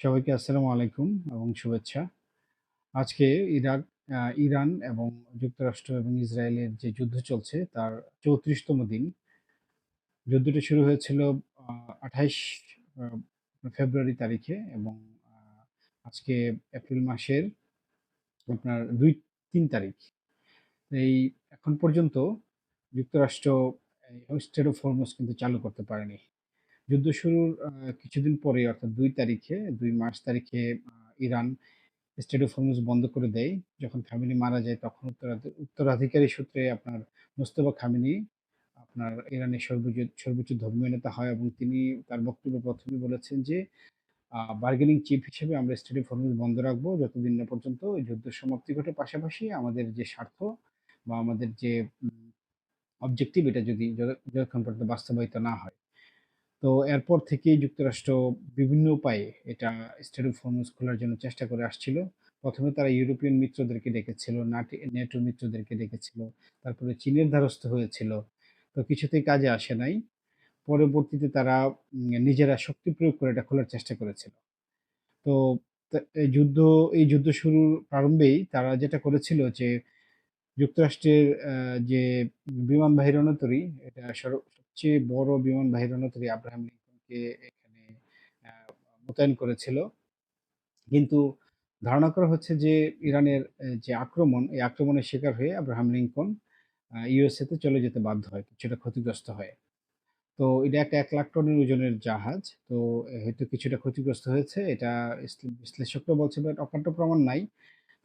সবাইকে আসসালামু আলাইকুম এবং শুভেচ্ছা। আজকে ইরাক, ইরান এবং যুক্তরাষ্ট্র এবং ইসরায়েলের যে যুদ্ধ চলছে তার ৩৪তম দিন। যুদ্ধটি শুরু হয়েছিল ২৮ আ ফেব্রুয়ারি তারিখে এবং আ আজকে এপ্রিল মাসের আপনার ২-৩ তারিখ। এই এখন পর্যন্ত যুক্তরাষ্ট্র স্টেট অফ হরমুজ কিন্তু চালু করতে পারেনি। যুদ্ধ শুরুর কিছুদিন পরেই অর্থাৎ ২ তারিখে ২ মার্চ তারিখে ইরান স্টেট অফ হরমুজ বন্ধ করে দেয়। যখন খামেনি মারা যায় তখন উত্তরাধিকারী সূত্রে আপনার মোস্তফা খামেনি আপনার ইরানের সর্বোচ্চ ধর্মীয় নেতা হয় এবং তিনি তার বক্তব্যে ১ম এই বলেছেন যে, বার্গেনিং চিপ হিসেবে আমরা স্টেট অফ হরমুজ বন্ধ রাখবো যতদিন না পর্যন্ত এই যুদ্ধের সমাপ্তি ঘটে। পাশাপাশি আমাদের যে স্বার্থ বা আমাদের যে অবজেক্টিভ এটা যদি যতক্ষণ পর্যন্ত বাস্তবায়িত না হয়। তো এরপর থেকেই যুক্তরাষ্ট্র বিভিন্ন উপায়ে এটা স্টেট অফ হরমুজ খোলার জন্য চেষ্টা করে আসছিল। ১ম এ তারা ইউরোপিয়ান মিত্রদেরকে ডেকেছিল, নেটো মিত্রদেরকে ডেকেছিল। তারপরে চীনের দ্বারস্থ হয়েছিল। তো কিছুতেই কাজে আসে নাই। পরবর্তীতে তারা নিজেরা শক্তি প্রয়োগ করে এটা খোলার চেষ্টা করেছিল। তো তা এই যুদ্ধ শুরুর প্রারম্ভেই তারা যেটা করেছিল যে যুক্তরাষ্ট্রের যে বিমানবাহী রণতরী, এটা সবচেয়ে বড় বিমানবাহী রণতরী আব্রাহাম লিঙ্কনকে এখানে আ মোতায়েন করেছিল। কিন্তু ধারণা করা হচ্ছে যে ইরানের যে আক্রমণ, এই আক্রমণের শিকার হয়ে আব্রাহাম লিঙ্কন ইউএসএ তে চলে যেতে বাধ্য হয়। কিছুটা ক্ষতিগ্রস্ত হয়। তো এটা একটা ১,০০,০০০ টনের ওজনের জাহাজ। তো হয়তো কিছুটা ক্ষতিগ্রস্ত হয়েছে। এটা বিশ্লেষকরা বলছে বাট অকাট্য প্রমাণ নাই।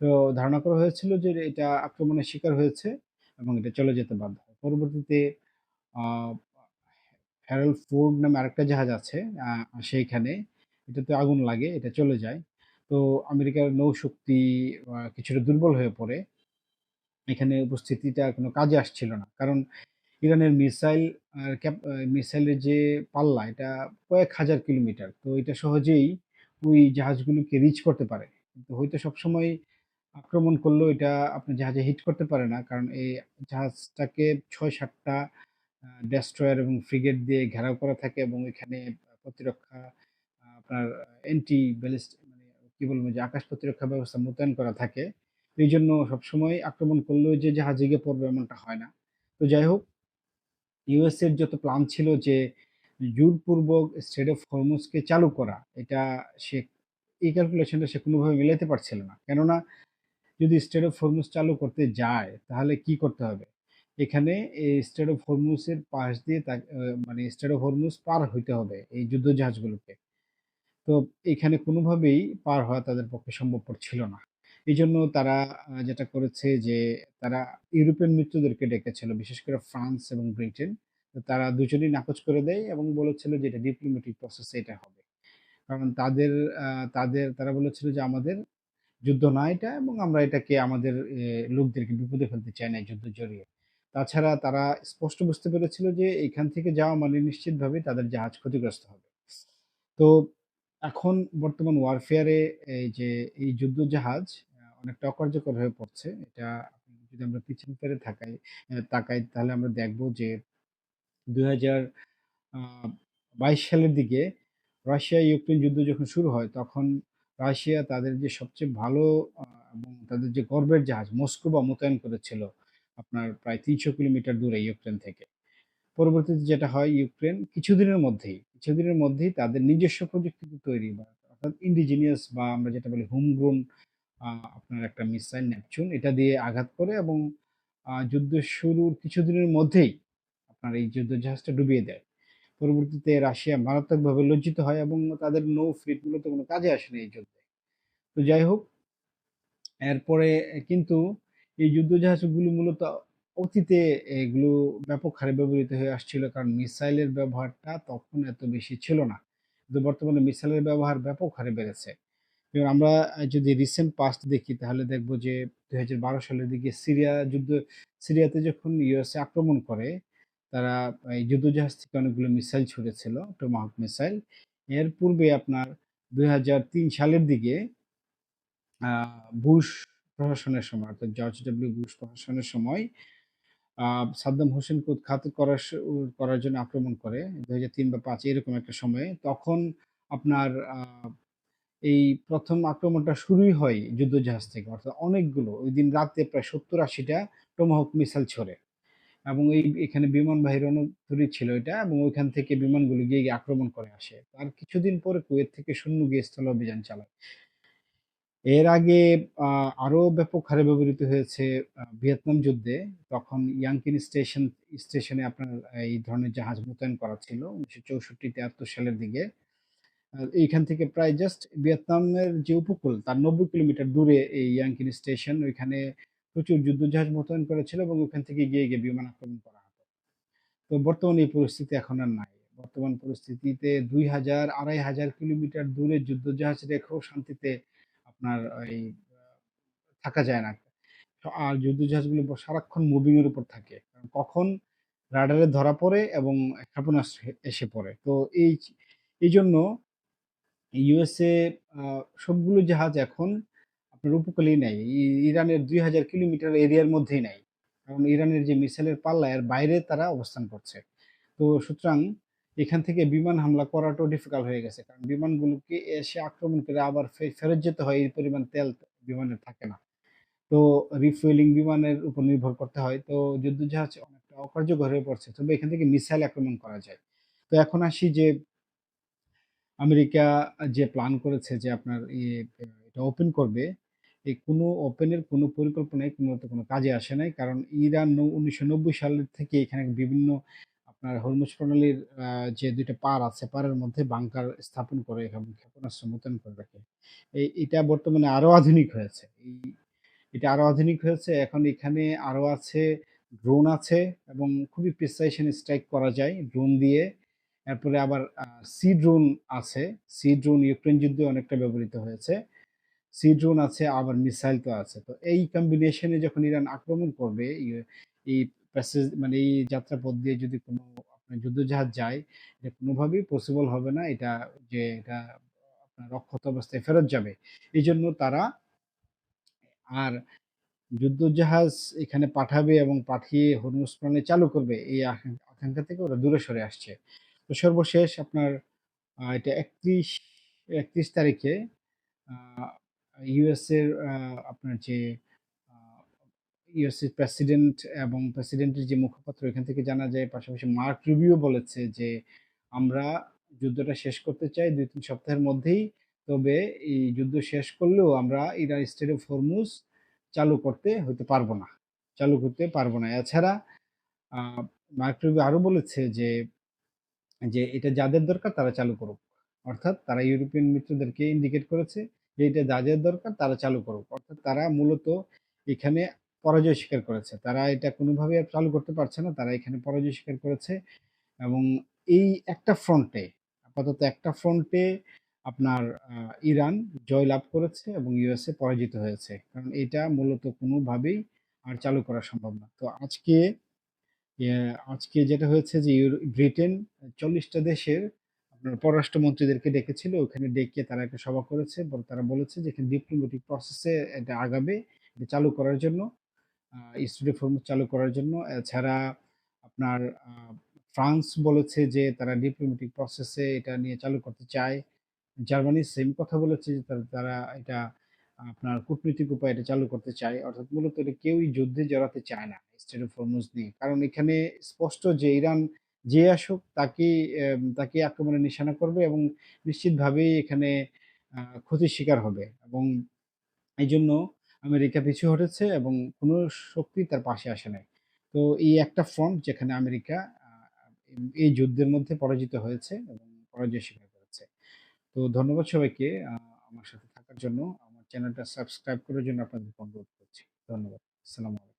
তো ধারণা করা হয়েছিল যে এটা আক্রমণের শিকার হয়েছে এবং এটা চলে যেতে বাধ্য হয়। পরবর্তীতে আ হ্যারল্ড ফোর্ড নামে আরেকটা জাহাজ আছে। আ সেইখানে এটাতে আগুন লাগে, এটা চলে যায়। তো আমেরিকার নৌশক্তি কিছুটা দুর্বল হয়ে পড়ে। এখানে উপস্থিতিটা কোনো কাজে আসছিল না। কারণ ইরানের মিসাইলের যে পাল্লা এটা কয়েক হাজার কিলোমিটার। তো এটা সহজেই ওই জাহাজগুলোকে রিচ করতে পারে। কিন্তু হয়তো সবসময় আক্রমণ করলেও এটা আপনার জাহাজে হিট করতে পারে না। কারণ এই জাহাজটাকে ৬-৭ টা ডেস্ট্রয়ার এবং ফ্রিগেট দিয়ে ঘেরাও করা থাকে এবং এখানে প্রতিরক্ষা আপনার অ্যান্টি ব্যালিস্টিক মানে কি বলবো যে আকাশ প্রতিরক্ষা ব্যবস্থা মোতায়েন করা থাকে। এইজন্য সবসময় আক্রমণ করলেও যে জাহাজে গিয়ে পড়বে এমনটা হয় না। তো যাই হোক ইউএস এর যত প্ল্যান ছিল যে জোরপূর্বক স্ট্রেইট অফ হরমুজকে চালু করা, এটা সে এই ক্যালকুলেশনটা সে কোনোভাবে মিলাইতে পারছিল না। কেননা যদি স্ট্রেইট অফ হরমুজ চালু করতে যায় তাহলে কি করতে হবে? এখানে এই স্ট্রেইট অফ হরমুজের পাশ দিয়ে মানে স্ট্রেইট অফ হরমুজ পার হইতে হবে এই যুদ্ধ জাহাজগুলোকে। তো এখানে কোনোভাবেই পার হওয়া তাদের পক্ষে সম্ভবপর ছিল না। এজন্য তারা যেটা করেছে যে তারা ইউরোপিয়ান মিত্রদেরকে ডেকেছিল। বিশেষ করে ফ্রান্স এবং ব্রিটেন। তো তারা দুজনেই নাকচ করে দেয় এবং বলেছিল যে এটা ডিপ্লোম্যাটিক প্রসেস এ এটা হবে। কারণ আ তারা বলেছিল যে আমাদের যুদ্ধ না এটা এবং আমরা এটাকে আমাদের লোকদেরকে বিপদে ফেলতে চাই না এই যুদ্ধ জড়িয়ে। তাছাড়া তারা স্পষ্ট বুঝতে পেরেছিল যে এখান থেকে যাওয়া মানে নিশ্চিতভাবেই তাদের জাহাজ ক্ষতিগ্রস্ত হবে। তো এখন বর্তমান ওয়ারফেয়ারে এই যে এই যুদ্ধ জাহাজ অনেকটা অকার্যকর হয়ে পড়ছে। এটা যদি আমরা পিছন ফিরে তাকাই তাহলে আমরা দেখব যে ২০০০ আ ২২ সালের দিকে রাশিয়া-ইউক্রেন যুদ্ধ যখন শুরু হয় তখন রাশিয়া তাদের যে সবচেয়ে ভালো আ এবং তাদের যে গর্বের জাহাজ মোস্কোভা মোতায়েন করেছিল আপনার প্রায় ৩০০ কিলোমিটার দূরে ইউক্রেন থেকে। পরবর্তীতে যেটা হয় কিছুদিনের মধ্যেই তাদের নিজস্ব প্রযুক্তিতে তৈরি বা অর্থাৎ ইন্ডিজিনিয়াস বা আমরা যেটা বলি হোমগ্রোন আ আপনার একটা মিসাইল নেপচুন এটা দিয়ে আঘাত করে এবং যুদ্ধ শুরুর কিছুদিনের মধ্যেই আপনার এই যুদ্ধ জাহাজটা ডুবিয়ে দেয়। পরবর্তীতে রাশিয়া মারাত্মকভাবে লজ্জিত হয় এবং তাদের নৌ ফ্লিট মূলত কোনো কাজে আসেনি এই যুদ্ধে। তো যাই হোক এরপরে কিন্তু এই যুদ্ধজাহাজগুলো মূলত অতীতে এগুলো ব্যাপক হারে ব্যবহৃত হয়ে আসছিল। কারণ মিসাইলের ব্যবহারটা তখন এত বেশি ছিল না। কিন্তু বর্তমানে মিসাইলের ব্যবহার ব্যাপক হারে বেড়েছে। এবং আমরা যদি রিসেন্ট পাস্ট দেখি তাহলে দেখব যে ২০১২ সালের দিকে সিরিয়াতে যখন ইউএসএ আক্রমণ করে, তারা এই যুদ্ধজাহাজ থেকে অনেকগুলো মিসাইল ছুড়েছিল, টমাহক মিসাইল। এর পূর্বে আপনার ২০০৩ সালের দিকে আ বুশ প্রশাসনের সময় অর্থাৎ জর্জ ডব্লিউ বুশ প্রশাসনের সময় আ সাদ্দাম হোসেনকে উৎখাত করার জন্য আক্রমণ করে ২০০৩ বা ৫ এরকম একটা সময়ে। তখন আপনার এই ১ম আক্রমণটা শুরুই হয় যুদ্ধজাহাজ থেকে। অর্থাৎ অনেকগুলো ঐদিন রাতে প্রায় ৭০-৮০ টা টমাহক মিসাইল ছোড়ে এবং এখানে বিমানবাহী রণতরী ছিল এটা এবং ওইখান থেকে বিমানগুলো গিয়ে আক্রমণ করে আসে। তার কিছুদিন পরে কুয়েত থেকে সৈন্য গিয়ে স্থল অভিযান চালায়। এর আগে আ আরো ব্যাপক হারে ব্যবহৃত হয়েছে ভিয়েতনাম যুদ্ধে। তখন ইয়াংকিন স্টেশনে আপনার এই ধরনের জাহাজ মোতায়েন করা ছিল ১৯৬৪-৭৩ সালের দিকে। এইখান থেকে প্রায় জাস্ট ভিয়েতনামের যে উপকূল তার ৯০ কিলোমিটার দূরে এই ইয়াংকিন স্টেশন। ওইখানে প্রচুর যুদ্ধজাহাজ মোতায়েন করা ছিল এবং ওখান থেকে গিয়ে বিমান আক্রমণ করা হতো। তো বর্তমানে এই পরিস্থিতি এখন আর নাই। বর্তমান পরিস্থিতিতে ২,০০০, ২,৫০০ কিলোমিটার দূরে যুদ্ধজাহাজ রেখেও শান্তিতে আপনার এই থাকা যায় না। আর যুদ্ধজাহাজগুলো সারাক্ষণ মুভিং এর উপর থাকে। কারণ কখন রাডারে ধরা পড়ে এবং ক্ষেপণাস্ত্র এসে পড়ে। তো এই এইজন্য ইউএসএ আ সবগুলো জাহাজ এখন আপনার উপকূলেই নাই। ইরানের ২,০০০ কিলোমিটার এরিয়ার মধ্যেই নাই। কারণ ইরানের যে মিসাইলের পাল্লা এর বাইরে তারা অবস্থান করছে। তো সুতরাং এখান থেকে বিমান হামলা করাটাও ডিফিকাল্ট হয়ে গেছে। কারণ বিমানগুলোকে এসে আক্রমণ করে আবার ফেরত যেতে হয় এই পরিমাণ তেল বিমানে থাকে না। তো রিফুয়েলিং বিমানের উপর নির্ভর করতে হয়। তো যুদ্ধজাহাজ অনেকটা অকার্যকর হয়ে পড়ছে। তবে এখান থেকে মিসাইল আক্রমণ করা যায়। তো এখন আসি যে আমেরিকা যে প্ল্যান করেছে যে আপনার এটা ওপেন করবে, এই কোনো ওপেনের কোনো পরিকল্পনাই কোনো কাজে আসে নাই। কারণ ইরান ১৯৯০ সালের থেকে এখানে বিভিন্ন আপনার হরমুজ প্রণালীর যে ২ টা পাড় আছে, পাড়ের মধ্যে বাংকার স্থাপন করে এবং ক্ষেপণাস্ত্র মোতায়েন করে রাখে। এটা বর্তমানে আরো আধুনিক হয়েছে। এটা আরো আধুনিক হয়েছে। এখন এখানে আরো আছে ড্রোন আছে এবং খুবই প্রিসাইশন স্ট্রাইক করা যায় ড্রোন দিয়ে। এরপরে আবার সি ড্রোন আছে। সি ড্রোন ইউক্রেন যুদ্ধে অনেকটা ব্যবহৃত হয়েছে। সি ড্রোন আছে আবার মিসাইল তো আছে। তো এই কম্বিনেশন এ যখন ইরান আক্রমণ করবে এই প্যাসেজ মানে এই যাত্রাপথ দিয়ে যদি কোনো আপনার যুদ্ধজাহাজ যায়, এটা কোনোভাবেই পসিবল হবে না। এটা আপনার অক্ষত অবস্থায় ফেরত যাবে। এজন্য তারা আর যুদ্ধজাহাজ এখানে পাঠাবে এবং পাঠিয়ে হরমুজ প্রণালী চালু করবে এই আকাঙ্ক্ষা থেকে ওরা দূরে সরে আসছে। তো সর্বশেষ আপনার এটা ৩১ তারিখে আ ইউএসএর আপনার যে আ ইউএসএর প্রেসিডেন্ট এবং প্রেসিডেন্টের যে মুখপাত্র এখান থেকে জানা যায় পাশাপাশি মার্ক রুবিও বলেছে যে, "আমরা যুদ্ধটা শেষ করতে চাই ২-৩ সপ্তাহের মধ্যেই। তবে এই যুদ্ধ শেষ করলেও আমরা ইরান স্টেট অফ হরমুজ চালু করতে হইতে পারব না। চালু করতে পারব না।" এছাড়া আ মার্ক রুবিও আরো বলেছে যে এটা যাদের দরকার তারা চালু করুক। অর্থাৎ তারা ইউরোপিয়ান মিত্রদেরকে ইন্ডিকেট করেছে যে এটা যাদের দরকার তারা চালু করুক। অর্থাৎ তারা মূলত এখানে পরাজয় স্বীকার করেছে। তারা এটা কোনোভাবেই আর চালু করতে পারছে না। তারা এখানে পরাজয় স্বীকার করেছে এবং এই একটা ফ্রন্টে আপাতত একটা ফ্রন্টে আপনার আ ইরান জয়লাভ করেছে এবং ইউএসএ পরাজিত হয়েছে। কারণ এটা মূলত কোনোভাবেই আর চালু করা সম্ভব না। তো আজকে যেটা হয়েছে যে ব্রিটেন ৪০ টা দেশের আপনার পররাষ্ট্রমন্ত্রীদেরকে ডেকেছিল। ওখানে ডেকে তারা একটা সভা করেছে। তারা বলেছে যে এখানে ডিপ্লোম্যাটিক প্রসেস এ এটা আগাবে। এটা চালু করার জন্য আ স্টুডিও ফরম্যাট চালু করার জন্য। এছাড়া আপনার আ ফ্রান্স বলেছে যে তারা ডিপ্লোম্যাটিক প্রসেস এ এটা নিয়ে চালু করতে চায়। জার্মানি সেম কথা বলেছে যে তারা এটা আপনার কূটনৈতিক উপায়ে এটা চালু করতে চায়। অর্থাৎ মূলত এটা কেউই যুদ্ধে জড়াতে চায় না স্টেট অফ হরমুজ নিয়ে। কারণ এখানে স্পষ্ট যে ইরান যে আসুক তাকেই আক্রমণের নিশানা করবে এবং নিশ্চিতভাবেই এখানে ক্ষতির শিকার হবে এবং এইজন্য আমেরিকা পিছু হটেছে এবং কোনো শক্তি তার পাশে আসে নাই। তো এই একটা ফ্রন্ট যেখানে আমেরিকা আ এই যুদ্ধের মধ্যে পরাজিত হয়েছে এবং পরাজয় স্বীকার করেছে। তো ধন্যবাদ সবাইকে আমার সাথে থাকার জন্য। আমার চ্যানেলটা সাবস্ক্রাইব করার জন্য আপনাদেরকে অনুরোধ করছি। ধন্যবাদ। আসসালামু আলাইকুম।